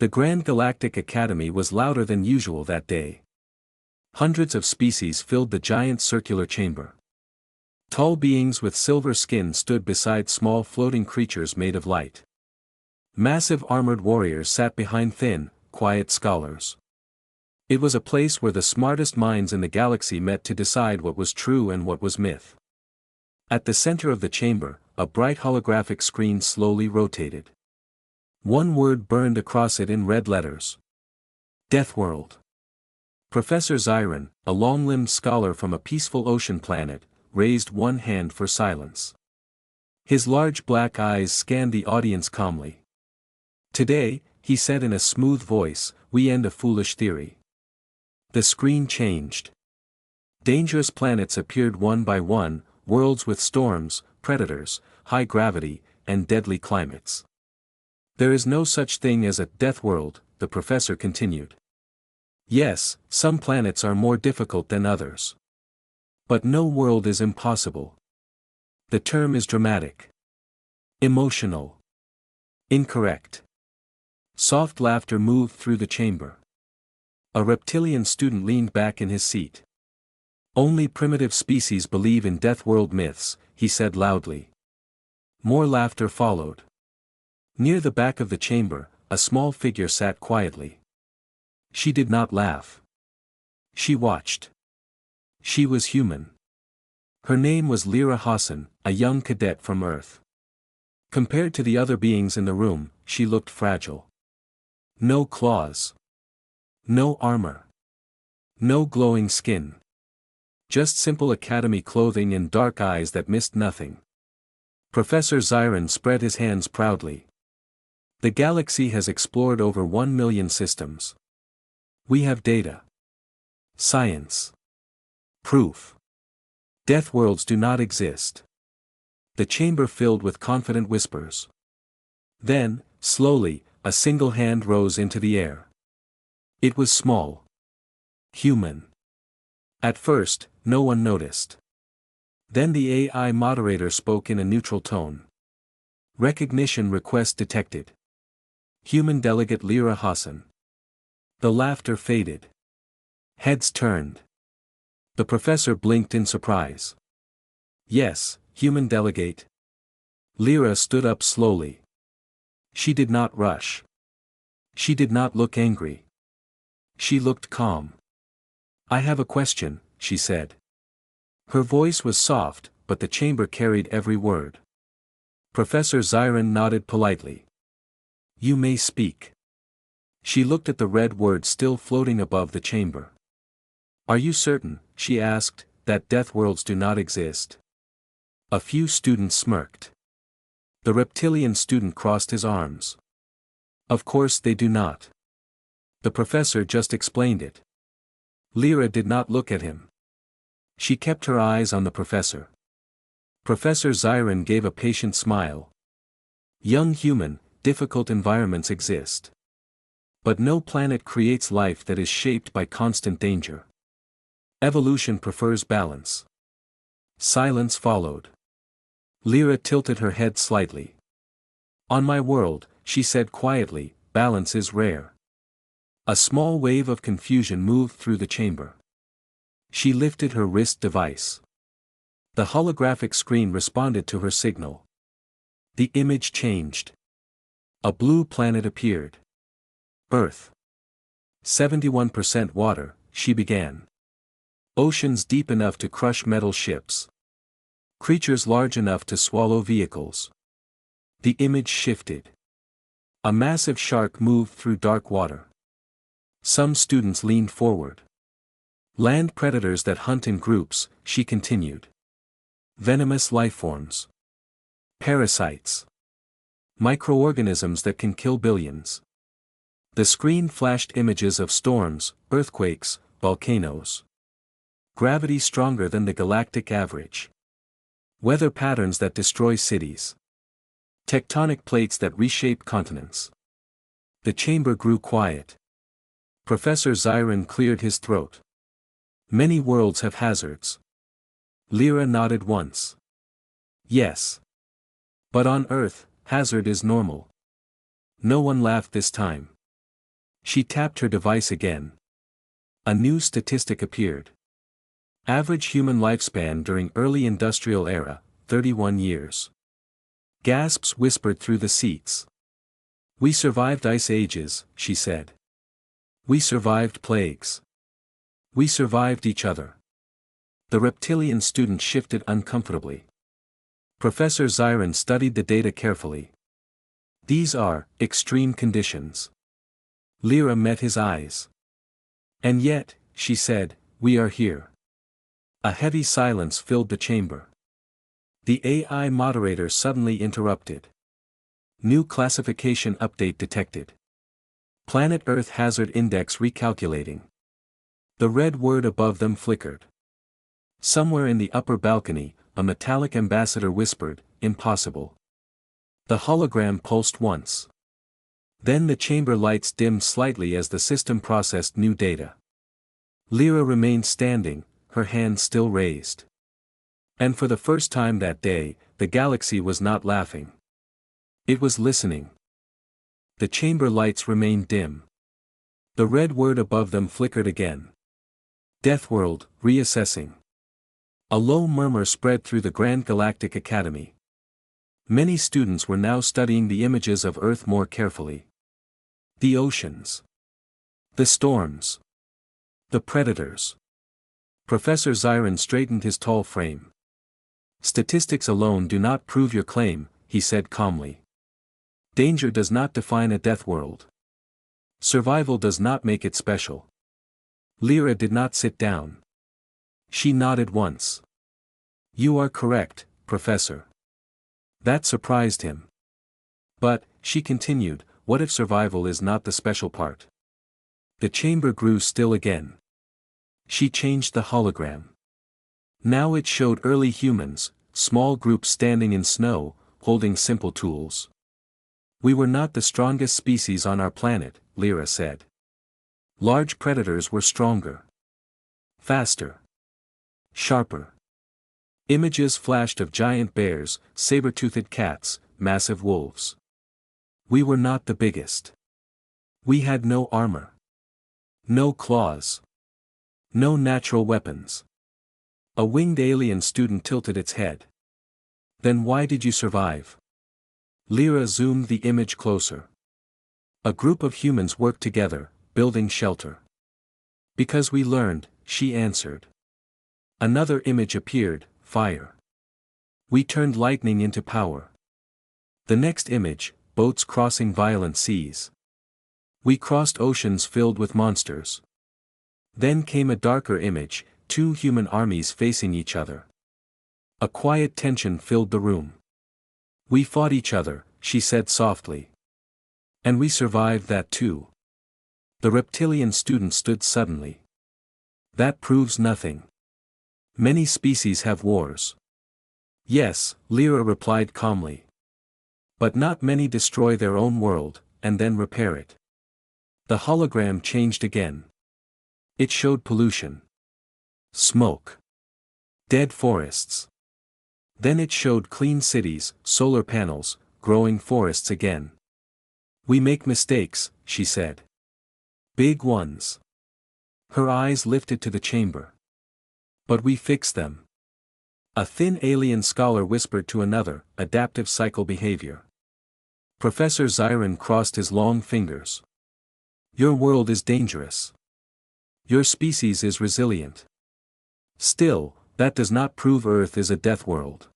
The Grand Galactic Academy was louder than usual that day. Hundreds of species filled the giant circular chamber. Tall beings with silver skin stood beside small floating creatures made of light. Massive armored warriors sat behind thin, quiet scholars. It was a place where the smartest minds in the galaxy met to decide what was true and what was myth. At the center of the chamber, a bright holographic screen slowly rotated. One word burned across it in red letters. Deathworld. Professor Zyron, a long-limbed scholar from a peaceful ocean planet, raised one hand for silence. His large black eyes scanned the audience calmly. Today, he said in a smooth voice, we end a foolish theory. The screen changed. Dangerous planets appeared one by one, worlds with storms, predators, high gravity, and deadly climates. There is no such thing as a death world, the professor continued. Yes, some planets are more difficult than others. But no world is impossible. The term is dramatic. Emotional. Incorrect. Soft laughter moved through the chamber. A reptilian student leaned back in his seat. Only primitive species believe in death world myths, he said loudly. More laughter followed. Near the back of the chamber, a small figure sat quietly. She did not laugh. She watched. She was human. Her name was Lyra Hassan, a young cadet from Earth. Compared to the other beings in the room, she looked fragile. No claws. No armor. No glowing skin. Just simple academy clothing and dark eyes that missed nothing. Professor Zyron spread his hands proudly. The galaxy has explored over 1 million systems. We have data. Science. Proof. Death worlds do not exist. The chamber filled with confident whispers. Then, slowly, a single hand rose into the air. It was small. Human. At first, no one noticed. Then the AI moderator spoke in a neutral tone. Recognition request detected. Human delegate Lyra Hassan. The laughter faded. Heads turned. The professor blinked in surprise. Yes, human delegate. Lyra stood up slowly. She did not rush. She did not look angry. She looked calm. I have a question, she said. Her voice was soft, but the chamber carried every word. Professor Zyron nodded politely. You may speak. She looked at the red word still floating above the chamber. Are you certain, she asked, that death worlds do not exist? A few students smirked. The reptilian student crossed his arms. Of course they do not. The professor just explained it. Lyra did not look at him. She kept her eyes on the professor. Professor Zyron gave a patient smile. Young human, difficult environments exist. But no planet creates life that is shaped by constant danger. Evolution prefers balance. Silence followed. Lyra tilted her head slightly. On my world, she said quietly, balance is rare. A small wave of confusion moved through the chamber. She lifted her wrist device. The holographic screen responded to her signal. The image changed. A blue planet appeared. Earth. 71% water, she began. Oceans deep enough to crush metal ships. Creatures large enough to swallow vehicles. The image shifted. A massive shark moved through dark water. Some students leaned forward. Land predators that hunt in groups, she continued. Venomous lifeforms. Parasites. Microorganisms that can kill billions. The screen flashed images of storms, earthquakes, volcanoes. Gravity stronger than the galactic average. Weather patterns that destroy cities. Tectonic plates that reshape continents. The chamber grew quiet. Professor Zyron cleared his throat. Many worlds have hazards. Lyra nodded once. Yes. But on Earth, hazard is normal. No one laughed this time. She tapped her device again. A new statistic appeared. Average human lifespan during early industrial era, 31 years. Gasps whispered through the seats. We survived ice ages, she said. We survived plagues. We survived each other. The reptilian student shifted uncomfortably. Professor Zyron studied the data carefully. These are extreme conditions. Lyra met his eyes. And yet, she said, we are here. A heavy silence filled the chamber. The AI moderator suddenly interrupted. New classification update detected. Planet Earth hazard index recalculating. The red word above them flickered. Somewhere in the upper balcony, a metallic ambassador whispered, impossible. The hologram pulsed once. Then the chamber lights dimmed slightly as the system processed new data. Lyra remained standing, her hands still raised. And for the first time that day, the galaxy was not laughing. It was listening. The chamber lights remained dim. The red word above them flickered again. Deathworld, reassessing. A low murmur spread through the Grand Galactic Academy. Many students were now studying the images of Earth more carefully. The oceans. The storms. The predators. Professor Zyron straightened his tall frame. Statistics alone do not prove your claim, he said calmly. Danger does not define a death world. Survival does not make it special. Lyra did not sit down. She nodded once. You are correct, Professor. That surprised him. But, she continued, what if survival is not the special part? The chamber grew still again. She changed the hologram. Now it showed early humans, small groups standing in snow, holding simple tools. We were not the strongest species on our planet, Lyra said. Large predators were stronger. Faster. Sharper. Images flashed of giant bears, saber-toothed cats, massive wolves. We were not the biggest. We had no armor. No claws. No natural weapons. A winged alien student tilted its head. Then why did you survive? Lyra zoomed the image closer. A group of humans worked together, building shelter. Because we learned, she answered. Another image appeared, fire. We turned lightning into power. The next image, boats crossing violent seas. We crossed oceans filled with monsters. Then came a darker image, two human armies facing each other. A quiet tension filled the room. We fought each other, she said softly. And we survived that too. The reptilian student stood suddenly. That proves nothing. Many species have wars. Yes, Lyra replied calmly. But not many destroy their own world, and then repair it. The hologram changed again. It showed pollution. Smoke. Dead forests. Then it showed clean cities, solar panels, growing forests again. We make mistakes, she said. Big ones. Her eyes lifted to the chamber. But we fix them. A thin alien scholar whispered to another, adaptive cycle behavior. Professor Zyron crossed his long fingers. Your world is dangerous. Your species is resilient. Still, that does not prove Earth is a death world.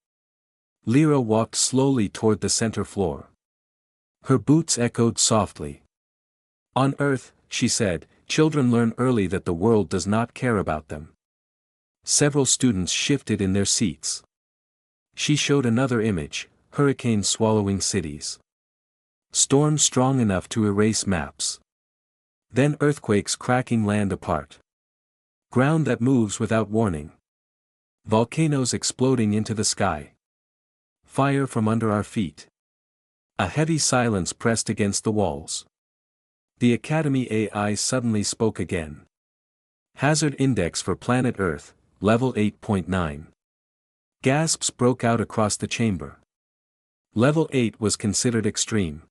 Lyra walked slowly toward the center floor. Her boots echoed softly. On Earth, she said, children learn early that the world does not care about them. Several students shifted in their seats. She showed another image, hurricanes swallowing cities. Storms strong enough to erase maps. Then earthquakes cracking land apart. Ground that moves without warning. Volcanoes exploding into the sky. Fire from under our feet. A heavy silence pressed against the walls. The Academy AI suddenly spoke again. Hazard index for planet Earth, level 8.9. Gasps broke out across the chamber. Level 8 was considered extreme.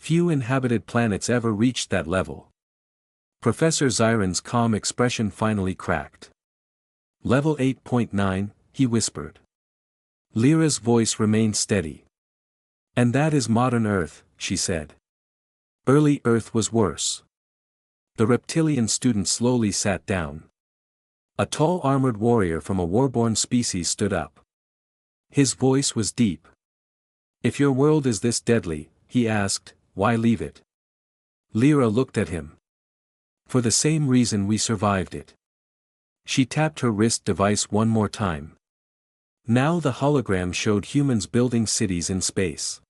Few inhabited planets ever reached that level. Professor Zyron's calm expression finally cracked. Level 8.9, he whispered. Lyra's voice remained steady. And that is modern Earth, she said. Early Earth was worse. The reptilian student slowly sat down. A tall armored warrior from a warborn species stood up. His voice was deep. If your world is this deadly, he asked, why leave it? Lyra looked at him. For the same reason we survived it. She tapped her wrist device one more time. Now the hologram showed humans building cities in space.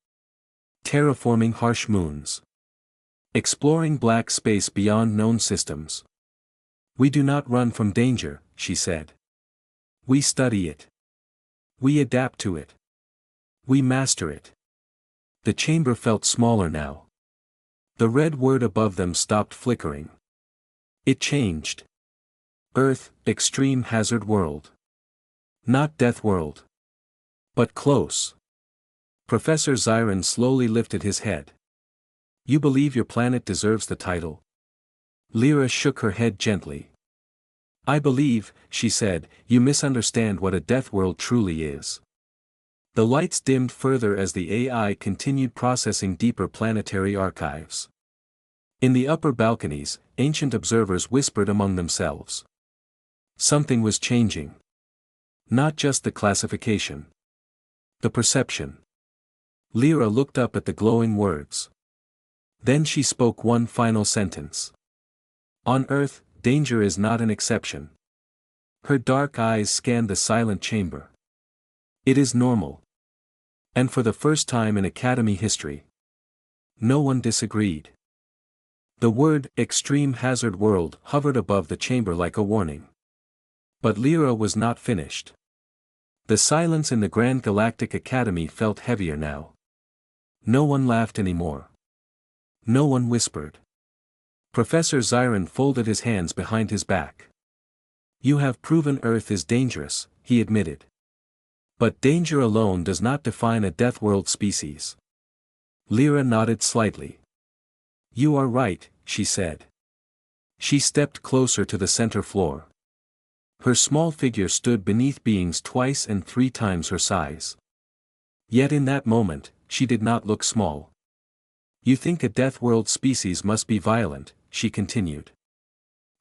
Terraforming harsh moons. Exploring black space beyond known systems. We do not run from danger, she said. We study it. We adapt to it. We master it. The chamber felt smaller now. The red word above them stopped flickering. It changed. Earth, extreme hazard world. Not death world. But close. Professor Zyron slowly lifted his head. You believe your planet deserves the title? Lyra shook her head gently. I believe, she said, you misunderstand what a death world truly is. The lights dimmed further as the AI continued processing deeper planetary archives. In the upper balconies, ancient observers whispered among themselves. Something was changing. Not just the classification. The perception. Lyra looked up at the glowing words. Then she spoke one final sentence. On Earth, danger is not an exception. Her dark eyes scanned the silent chamber. It is normal. And for the first time in Academy history, no one disagreed. The word, extreme hazard world, hovered above the chamber like a warning. But Lyra was not finished. The silence in the Grand Galactic Academy felt heavier now. No one laughed anymore. No one whispered. Professor Zyron folded his hands behind his back. You have proven Earth is dangerous, he admitted. But danger alone does not define a death world species. Lyra nodded slightly. You are right, she said. She stepped closer to the center floor. Her small figure stood beneath beings twice and 3 times her size. Yet in that moment, she did not look small. You think a death world species must be violent, she continued.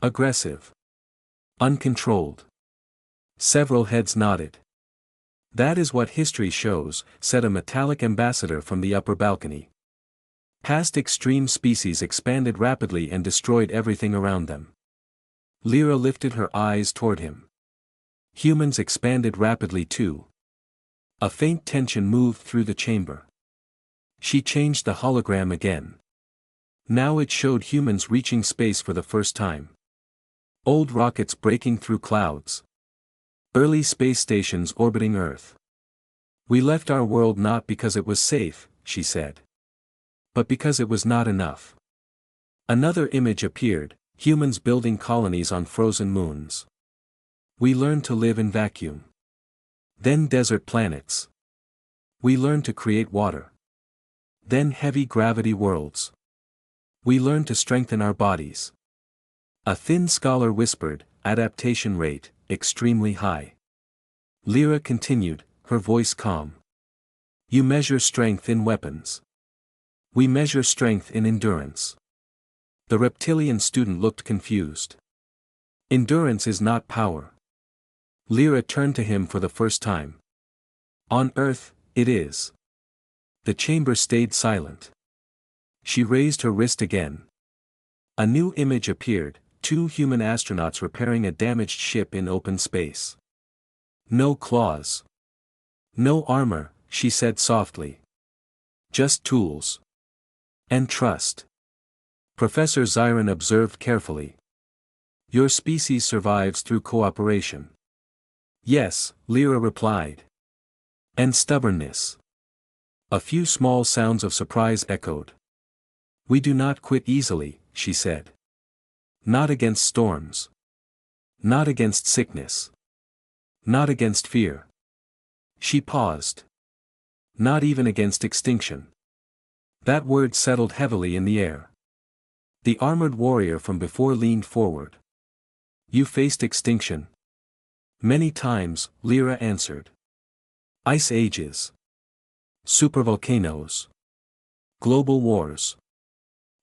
Aggressive. Uncontrolled. Several heads nodded. That is what history shows, said a metallic ambassador from the upper balcony. Past extreme species expanded rapidly and destroyed everything around them. Lyra lifted her eyes toward him. Humans expanded rapidly too. A faint tension moved through the chamber. She changed the hologram again. Now it showed humans reaching space for the first time. Old rockets breaking through clouds. Early space stations orbiting Earth. We left our world not because it was safe, she said. But because it was not enough. Another image appeared, humans building colonies on frozen moons. We learned to live in vacuum. Then desert planets. We learned to create water. Then heavy gravity worlds. We learned to strengthen our bodies. A thin scholar whispered, adaptation rate, extremely high. Lyra continued, her voice calm. You measure strength in weapons. We measure strength in endurance. The reptilian student looked confused. Endurance is not power. Lyra turned to him for the first time. On Earth, it is. The chamber stayed silent. She raised her wrist again. A new image appeared, 2 human astronauts repairing a damaged ship in open space. No claws. No armor, she said softly. Just tools. And trust. Professor Zyron observed carefully. Your species survives through cooperation. Yes, Lyra replied. And stubbornness. A few small sounds of surprise echoed. We do not quit easily, she said. Not against storms. Not against sickness. Not against fear. She paused. Not even against extinction. That word settled heavily in the air. The armored warrior from before leaned forward. You faced extinction. Many times, Lyra answered. Ice ages. Supervolcanoes. Global wars.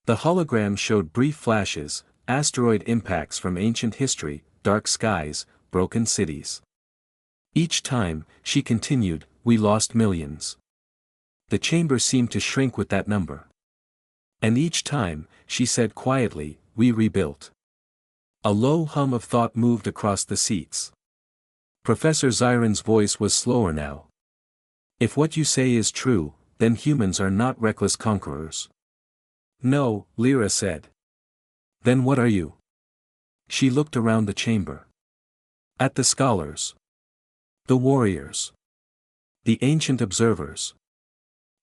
The hologram showed brief flashes, asteroid impacts from ancient history, dark skies, broken cities. Each time, she continued, we lost millions. The chamber seemed to shrink with that number. And each time, she said quietly, we rebuilt. A low hum of thought moved across the seats. Professor Zyron's voice was slower now. If what you say is true, then humans are not reckless conquerors. No, Lyra said. Then what are you? She looked around the chamber. At the scholars. The warriors. The ancient observers.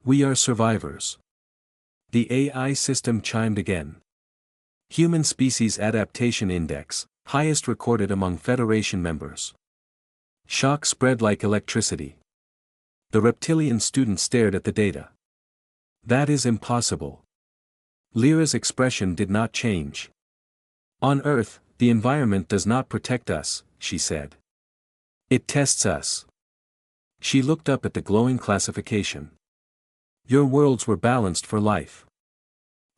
We are survivors. The AI system chimed again. Human Species Adaptation Index, highest recorded among Federation members. Shock spread like electricity. The reptilian student stared at the data. That is impossible. Lyra's expression did not change. On Earth, the environment does not protect us, she said. It tests us. She looked up at the glowing classification. Your worlds were balanced for life.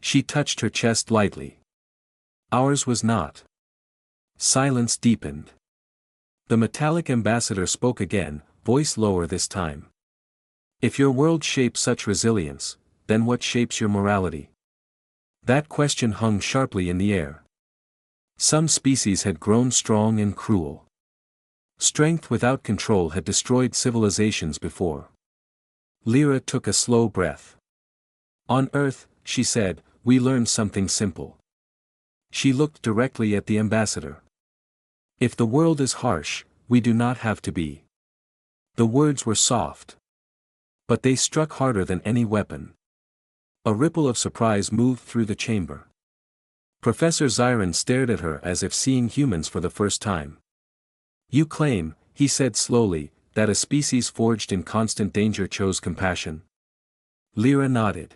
She touched her chest lightly. Ours was not. Silence deepened. The metallic ambassador spoke again, voice lower this time. If your world shapes such resilience, then what shapes your morality? That question hung sharply in the air. Some species had grown strong and cruel. Strength without control had destroyed civilizations before. Lyra took a slow breath. On Earth, she said, we learned something simple. She looked directly at the ambassador. If the world is harsh, we do not have to be. The words were soft. But they struck harder than any weapon. A ripple of surprise moved through the chamber. Professor Zyron stared at her as if seeing humans for the first time. You claim, he said slowly, that a species forged in constant danger chose compassion. Lyra nodded.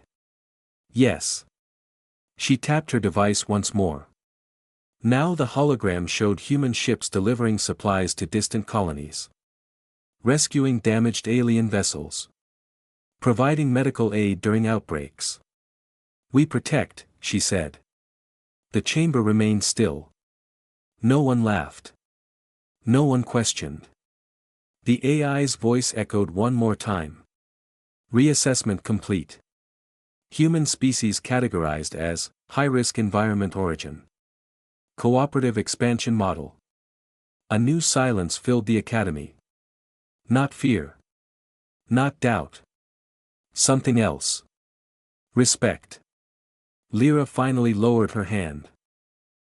Yes. She tapped her device once more. Now the hologram showed human ships delivering supplies to distant colonies. Rescuing damaged alien vessels. Providing medical aid during outbreaks. We protect, she said. The chamber remained still. No one laughed. No one questioned. The AI's voice echoed one more time. Reassessment complete. Human species categorized as high-risk environment origin. Cooperative expansion model. A new silence filled the academy. Not fear. Not doubt. Something else. Respect. Lyra finally lowered her hand.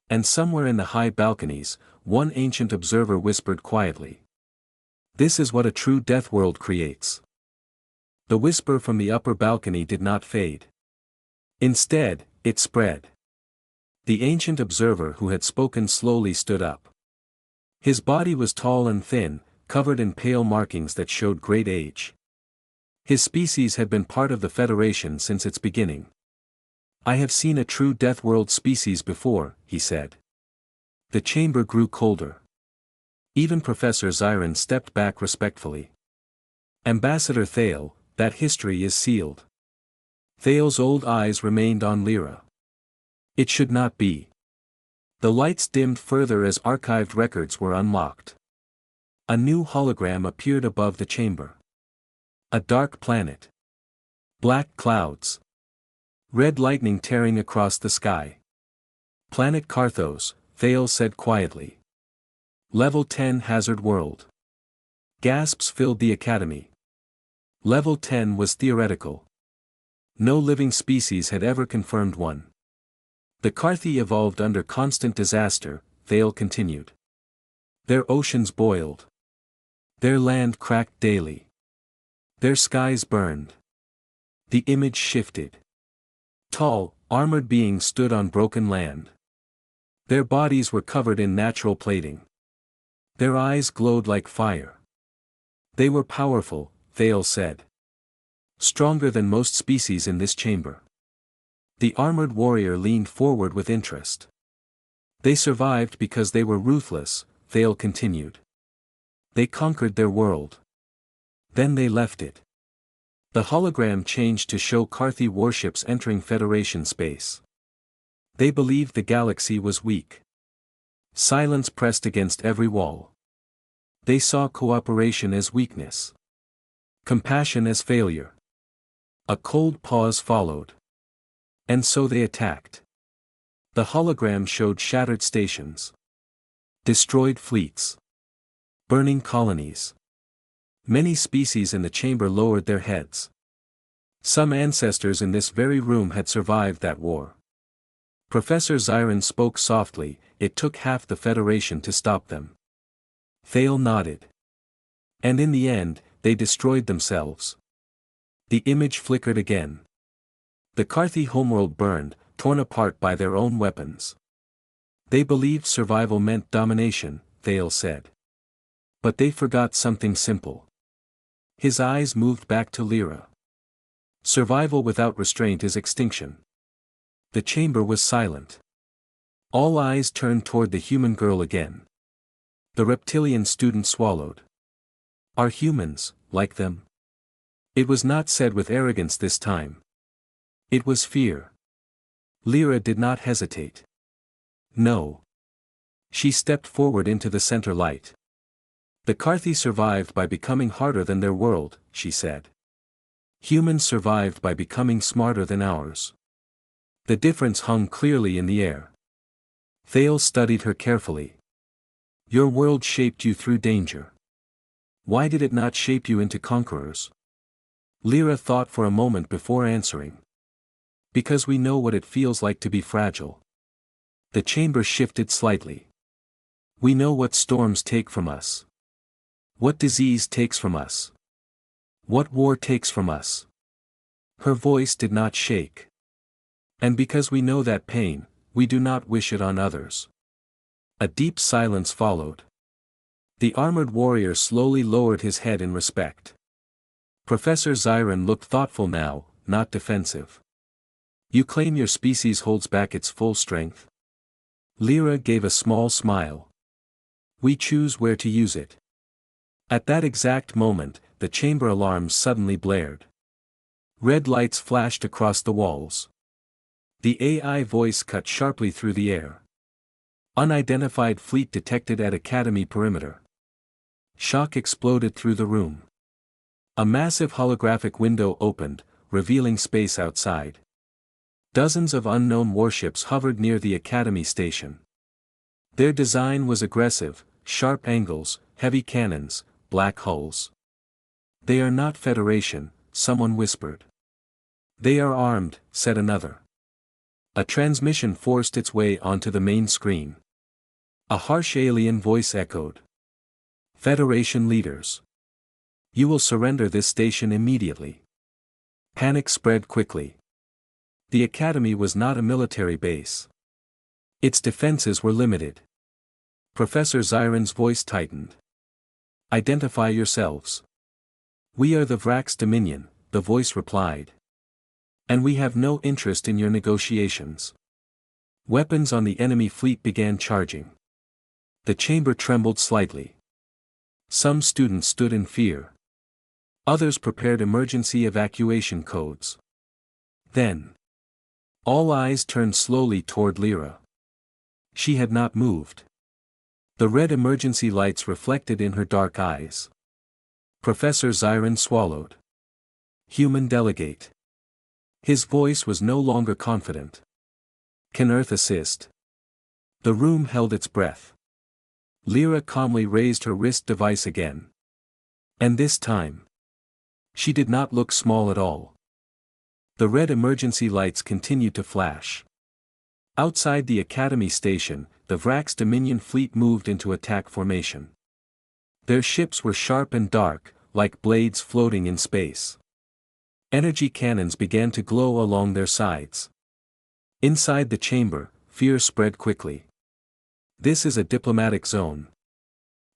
And somewhere in the high balconies, one ancient observer whispered quietly. This is what a true Deathworld creates. The whisper from the upper balcony did not fade. Instead, it spread. The ancient observer who had spoken slowly stood up. His body was tall and thin, covered in pale markings that showed great age. His species had been part of the Federation since its beginning. I have seen a true Deathworld species before, he said. The chamber grew colder. Even Professor Zyron stepped back respectfully. Ambassador Thale, that history is sealed. Thale's old eyes remained on Lyra. It should not be. The lights dimmed further as archived records were unlocked. A new hologram appeared above the chamber. A dark planet. Black clouds. Red lightning tearing across the sky. Planet Carthos, Thale said quietly. Level 10 hazard world. Gasps filled the academy. Level 10 was theoretical. No living species had ever confirmed one. The Carthi evolved under constant disaster, Thale continued. Their oceans boiled. Their land cracked daily. Their skies burned. The image shifted. Tall, armored beings stood on broken land. Their bodies were covered in natural plating. Their eyes glowed like fire. They were powerful, Thale said. Stronger than most species in this chamber. The armored warrior leaned forward with interest. They survived because they were ruthless, Thale continued. They conquered their world. Then they left it. The hologram changed to show Carthy warships entering Federation space. They believed the galaxy was weak. Silence pressed against every wall. They saw cooperation as weakness. Compassion as failure. A cold pause followed. And so they attacked. The hologram showed shattered stations. Destroyed fleets. Burning colonies. Many species in the chamber lowered their heads. Some ancestors in this very room had survived that war. Professor Zyron spoke softly, it took half the Federation to stop them. Thale nodded. And in the end, they destroyed themselves. The image flickered again. The Carthy homeworld burned, torn apart by their own weapons. They believed survival meant domination, Thale said. But they forgot something simple. His eyes moved back to Lyra. Survival without restraint is extinction. The chamber was silent. All eyes turned toward the human girl again. The reptilian student swallowed. Are humans, like them? It was not said with arrogance this time. It was fear. Lyra did not hesitate. No. She stepped forward into the center light. The Carthy survived by becoming harder than their world, she said. Humans survived by becoming smarter than ours. The difference hung clearly in the air. Thale studied her carefully. Your world shaped you through danger. Why did it not shape you into conquerors? Lyra thought for a moment before answering. Because we know what it feels like to be fragile. The chamber shifted slightly. We know what storms take from us. What disease takes from us. What war takes from us. Her voice did not shake. And because we know that pain, we do not wish it on others. A deep silence followed. The armored warrior slowly lowered his head in respect. Professor Zyron looked thoughtful now, not defensive. You claim your species holds back its full strength? Lyra gave a small smile. We choose where to use it. At that exact moment, the chamber alarms suddenly blared. Red lights flashed across the walls. The AI voice cut sharply through the air. Unidentified fleet detected at Academy perimeter. Shock exploded through the room. A massive holographic window opened, revealing space outside. Dozens of unknown warships hovered near the Academy station. Their design was aggressive, sharp angles, heavy cannons, black hulls. They are not Federation, someone whispered. They are armed, said another. A transmission forced its way onto the main screen. A harsh alien voice echoed. Federation leaders. You will surrender this station immediately. Panic spread quickly. The Academy was not a military base. Its defenses were limited. Professor Zyron's voice tightened. Identify yourselves. We are the Vrax Dominion, the voice replied. And we have no interest in your negotiations. Weapons on the enemy fleet began charging. The chamber trembled slightly. Some students stood in fear. Others prepared emergency evacuation codes. Then, all eyes turned slowly toward Lyra. She had not moved. The red emergency lights reflected in her dark eyes. Professor Zyron swallowed. Human delegate. His voice was no longer confident. Can Earth assist? The room held its breath. Lyra calmly raised her wrist device again. And this time, she did not look small at all. The red emergency lights continued to flash. Outside the Academy station, the Vrax Dominion fleet moved into attack formation. Their ships were sharp and dark, like blades floating in space. Energy cannons began to glow along their sides. Inside the chamber, fear spread quickly. This is a diplomatic zone.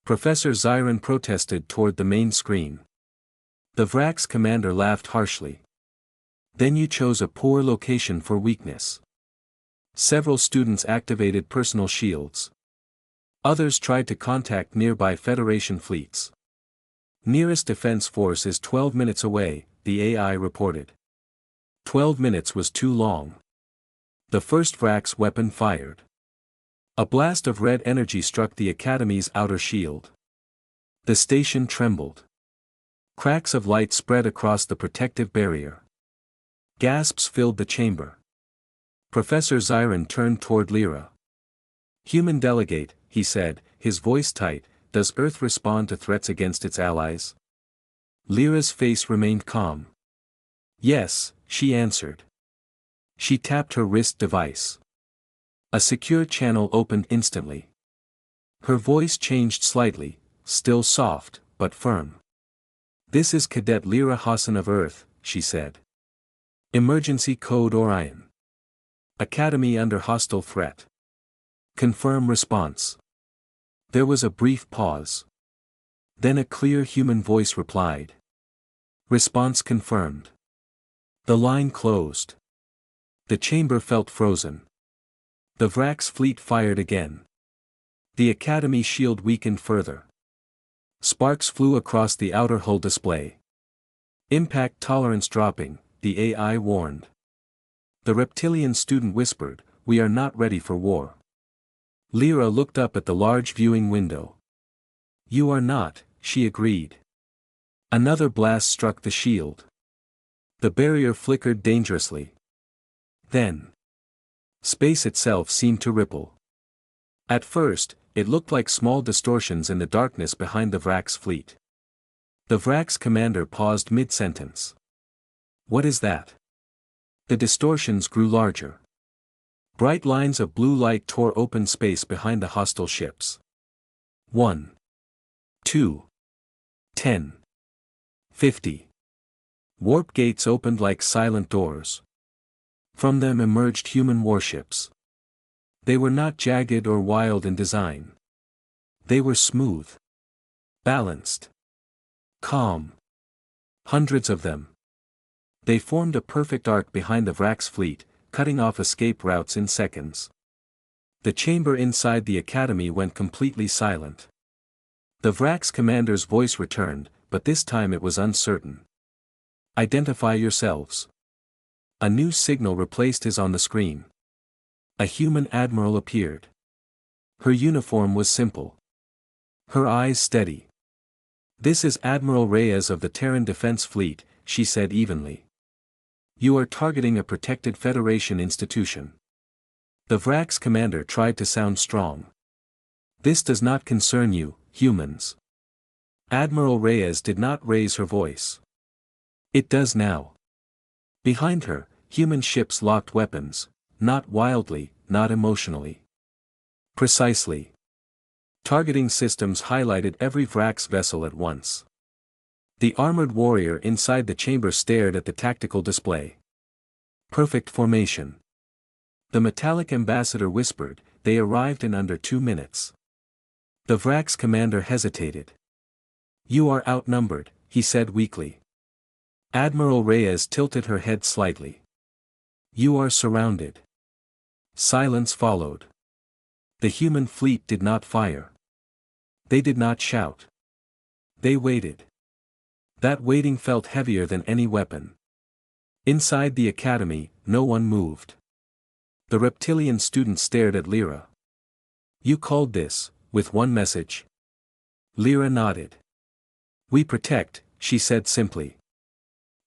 Professor Zyron protested toward the main screen. The Vrax commander laughed harshly. Then you chose a poor location for weakness. Several students activated personal shields. Others tried to contact nearby Federation fleets. Nearest defense force is 12 minutes away, the AI reported. 12 minutes was too long. The first Vrax weapon fired. A blast of red energy struck the Academy's outer shield. The station trembled. Cracks of light spread across the protective barrier. Gasps filled the chamber. Professor Zyron turned toward Lyra. "Human delegate," he said, his voice tight, "does Earth respond to threats against its allies?" Lyra's face remained calm. "Yes," she answered. She tapped her wrist device. A secure channel opened instantly. Her voice changed slightly, still soft, but firm. "This is Cadet Lyra Hassan of Earth," she said. "Emergency code Orion. Academy under hostile threat. Confirm response." There was a brief pause. Then a clear human voice replied. "Response confirmed." The line closed. The chamber felt frozen. The Vrax fleet fired again. The Academy shield weakened further. Sparks flew across the outer hull display. "Impact tolerance dropping," the AI warned. The reptilian student whispered, "We are not ready for war." Lyra looked up at the large viewing window. "You are not," she agreed. Another blast struck the shield. The barrier flickered dangerously. Then, space itself seemed to ripple. At first, it looked like small distortions in the darkness behind the Vrax fleet. The Vrax commander paused mid-sentence. "What is that?" The distortions grew larger. Bright lines of blue light tore open space behind the hostile ships. 1, 2, 10, 50. Warp gates opened like silent doors. From them emerged human warships. They were not jagged or wild in design. They were smooth, balanced, calm. Hundreds of them. They formed a perfect arc behind the Vrax fleet, cutting off escape routes in seconds. The chamber inside the Academy went completely silent. The Vrax commander's voice returned, but this time it was uncertain. "Identify yourselves." A new signal replaced his on the screen. A human admiral appeared. Her uniform was simple. Her eyes steady. "This is Admiral Reyes of the Terran Defense Fleet," she said evenly. "You are targeting a protected Federation institution." The Vrax commander tried to sound strong. "This does not concern you, humans." Admiral Reyes did not raise her voice. "It does now." Behind her, human ships locked weapons, not wildly, not emotionally. Precisely. Targeting systems highlighted every Vrax vessel at once. The armored warrior inside the chamber stared at the tactical display. "Perfect formation." The metallic ambassador whispered, "They arrived in under 2 minutes." The Vrax commander hesitated. "You are outnumbered," he said weakly. Admiral Reyes tilted her head slightly. "You are surrounded." Silence followed. The human fleet did not fire. They did not shout. They waited. That waiting felt heavier than any weapon. Inside the Academy, no one moved. The reptilian student stared at Lyra. "You called this, with one message?" Lyra nodded. "We protect," she said simply.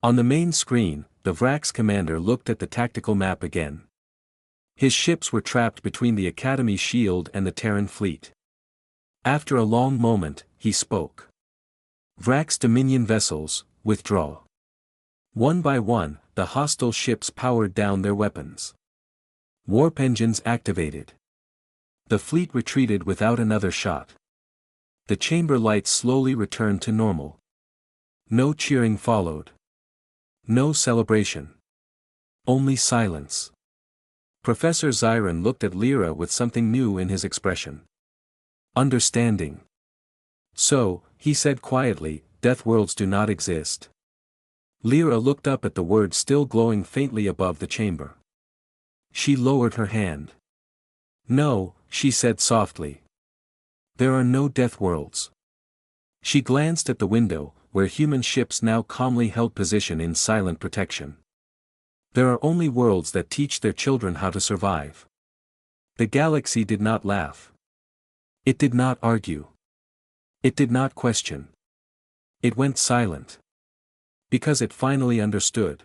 On the main screen, the Vrax commander looked at the tactical map again. His ships were trapped between the Academy shield and the Terran fleet. After a long moment, he spoke. "Vrax Dominion vessels, withdraw." One by one, the hostile ships powered down their weapons. Warp engines activated. The fleet retreated without another shot. The chamber lights slowly returned to normal. No cheering followed. No celebration. Only silence. Professor Zyron looked at Lyra with something new in his expression. Understanding. "So," he said quietly, "Deathworlds do not exist." Lyra looked up at the word still glowing faintly above the chamber. She lowered her hand. No, she said softly. There are no death worlds. She glanced at the window, where human ships now calmly held position in silent protection. There are only worlds that teach their children how to survive. The galaxy did not laugh. It did not argue. It did not question. It went silent. Because it finally understood.